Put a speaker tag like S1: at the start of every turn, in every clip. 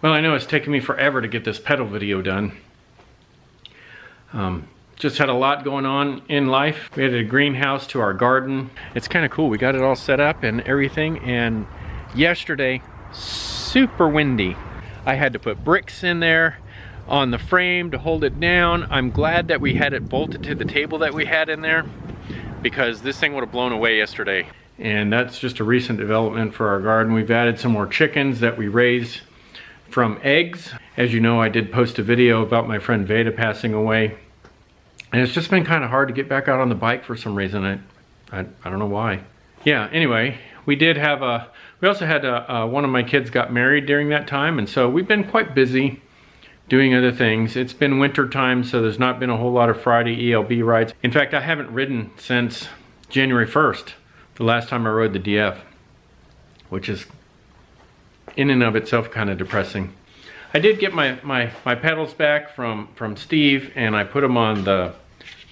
S1: Well, I know it's taken me forever to get this pedal video done. Just had a lot going on in life. We added a greenhouse to our garden. It's kind of cool. We got it all set up and everything, and yesterday, super windy. I had to put bricks in there on the frame to hold it down. I'm glad that we had it bolted to the table that we had in there, because this thing would have blown away yesterday. And that's just a recent development for our garden. We've added some more chickens that we raised from eggs. As you know, I did post a video about my friend Veda passing away. And it's just been kind of hard to get back out on the bike for some reason. I don't know why. Yeah, anyway, we also had one of my kids got married during that time, and so we've been quite busy doing other things. It's been winter time, so there's not been a whole lot of Friday ELB rides. In fact, I haven't ridden since January 1st, the last time I rode the DF, which is in and of itself kind of depressing. I did get my pedals back from Steve, and I put them on the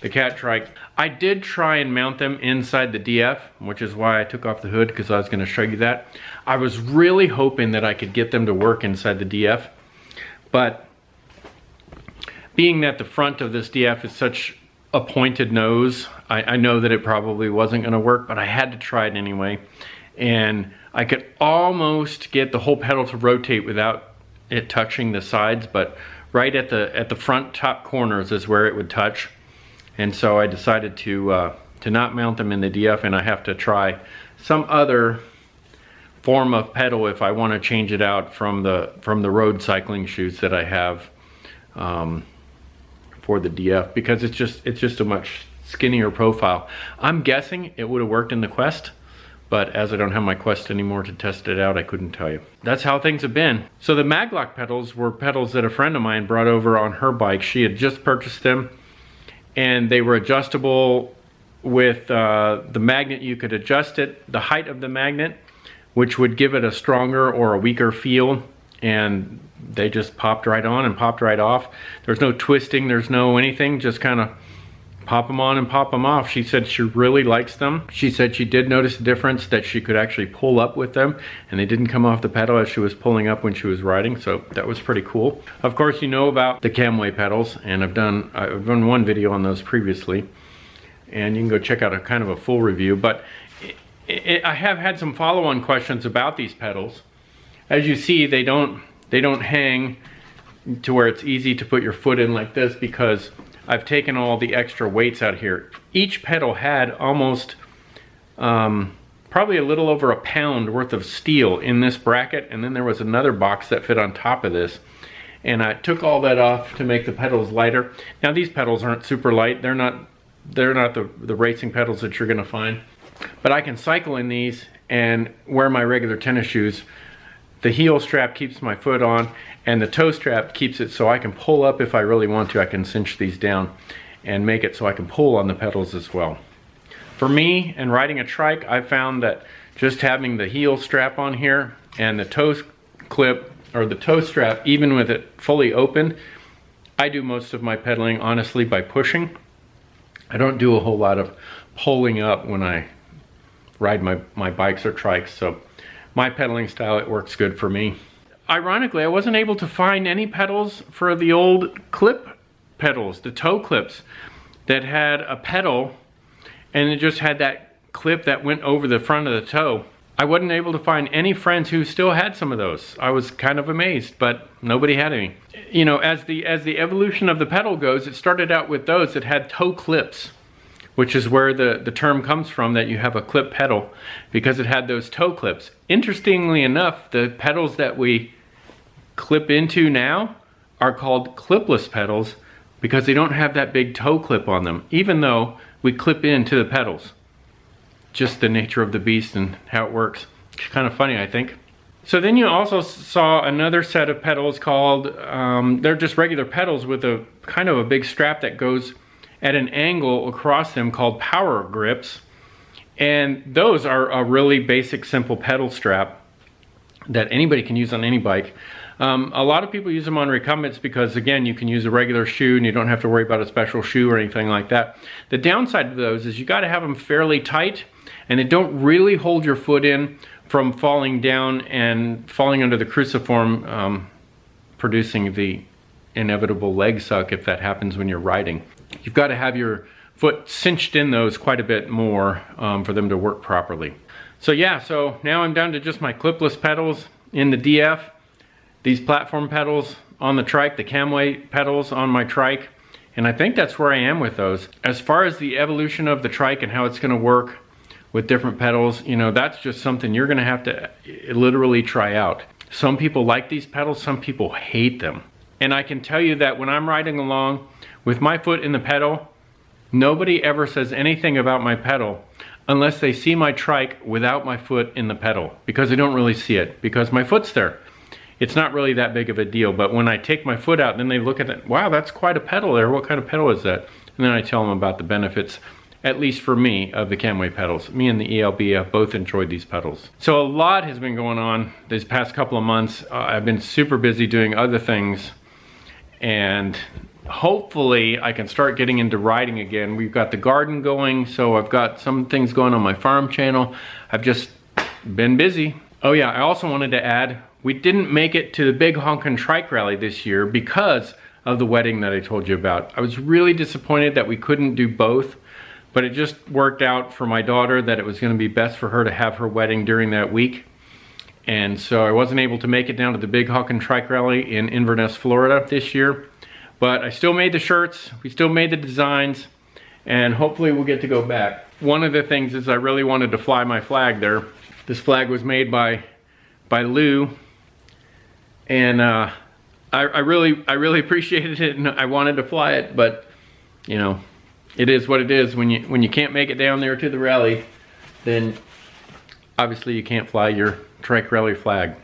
S1: Cat Trike. I did try and mount them inside the DF, which is why I took off the hood, because I was going to show you that. I was really hoping that I could get them to work inside the DF, but being that the front of this DF is such a pointed nose, I know that it probably wasn't going to work, but I had to try it anyway. And I could almost get the whole pedal to rotate without it touching the sides, but right at the front top corners is where it would touch. And so I decided to not mount them in the DF, and I have to try some other form of pedal if I want to change it out from the road cycling shoes that I have for the DF, because it's just a much skinnier profile. I'm guessing it would have worked in the Quest, but as I don't have my Quest anymore to test it out, I couldn't tell you. That's how things have been. So the Maglock pedals were pedals that a friend of mine brought over on her bike. She had just purchased them, and they were adjustable with the magnet. You could adjust it, the height of the magnet, which would give it a stronger or a weaker feel, and they just popped right on and popped right off. There's no twisting, there's no anything, just kind of pop them on and pop them off. She said she really likes them. She said she did notice a difference, that she could actually pull up with them and they didn't come off the pedal as she was pulling up when she was riding, so that was pretty cool. Of course, you know about the Camway pedals, and I've done one video on those previously, and you can go check out a kind of a full review. But I have had some follow-on questions about these pedals. As you see, they don't hang to where it's easy to put your foot in like this, because I've taken all the extra weights out here. Each pedal had almost probably a little over a pound worth of steel in this bracket, and then there was another box that fit on top of this, and I took all that off to make the pedals lighter. Now these pedals aren't super light. They're not the racing pedals that you're gonna find, but I can cycle in these and wear my regular tennis shoes. The heel strap keeps my foot on, and the toe strap keeps it so I can pull up if I really want to. I can cinch these down and make it so I can pull on the pedals as well. For me, and riding a trike, I found that just having the heel strap on here and the toe clip, or the toe strap, even with it fully open, I do most of my pedaling honestly by pushing. I don't do a whole lot of pulling up when I ride my bikes or trikes, so my pedaling style, it works good for me. Ironically, I wasn't able to find any pedals for the old clip pedals, the toe clips, that had a pedal and it just had that clip that went over the front of the toe. I wasn't able to find any friends who still had some of those. I was kind of amazed, but nobody had any. You know, as the evolution of the pedal goes, it started out with those that had toe clips, which is where the term comes from, that you have a clip pedal, because it had those toe clips. Interestingly enough, the pedals that we clip into now are called clipless pedals, because they don't have that big toe clip on them, even though we clip into the pedals. Just the nature of the beast and how it works. It's kind of funny, I think. So then you also saw another set of pedals called, they're just regular pedals with a kind of a big strap that goes at an angle across them, called power grips. And those are a really basic, simple pedal strap that anybody can use on any bike. A lot of people use them on recumbents because, again, you can use a regular shoe and you don't have to worry about a special shoe or anything like that. The downside of those is you got to have them fairly tight, and they don't really hold your foot in from falling down and falling under the cruciform producing the inevitable leg suck if that happens when you're riding. You've got to have your foot cinched in those quite a bit more for them to work properly. So yeah, so now I'm down to just my clipless pedals in the DF, these platform pedals on the Trike, the camway pedals on my Trike, and I think that's where I am with those. As far as the evolution of the Trike and how it's going to work with different pedals, you know, that's just something you're going to have to literally try out. Some people like these pedals, some people hate them. And I can tell you that when I'm riding along with my foot in the pedal, nobody ever says anything about my pedal unless they see my Trike without my foot in the pedal, because they don't really see it, because my foot's there. It's not really that big of a deal, but when I take my foot out, then they look at it, wow, that's quite a pedal there. What kind of pedal is that? And then I tell them about the benefits, at least for me, of the camway pedals. Me and the ELB have both enjoyed these pedals. So a lot has been going on these past couple of months. I've been super busy doing other things, and hopefully I can start getting into riding again. We've got the garden going, so I've got some things going on my farm channel. I've just been busy. Oh yeah, I also wanted to add, we didn't make it to the big honkin' Trike rally this year because of the wedding that I told you about. I was really disappointed that we couldn't do both, but it just worked out for my daughter that it was going to be best for her to have her wedding during that week. And so I wasn't able to make it down to the big honkin' Trike rally in Inverness, Florida this year. But I still made the shirts, we still made the designs, and hopefully we'll get to go back. One of the things is I really wanted to fly my flag there. This flag was made by Lou, and I really appreciated it, and I wanted to fly it, but you know, it is what it is. When you can't make it down there to the rally, then obviously you can't fly your Trike rally flag.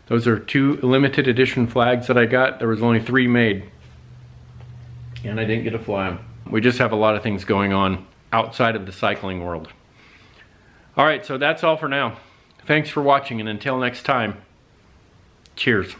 S1: Those are 2 limited edition flags that I got. There was only 3 made, and I didn't get to fly them. We just have a lot of things going on outside of the cycling world. All right, so that's all for now. Thanks for watching, and until next time, cheers.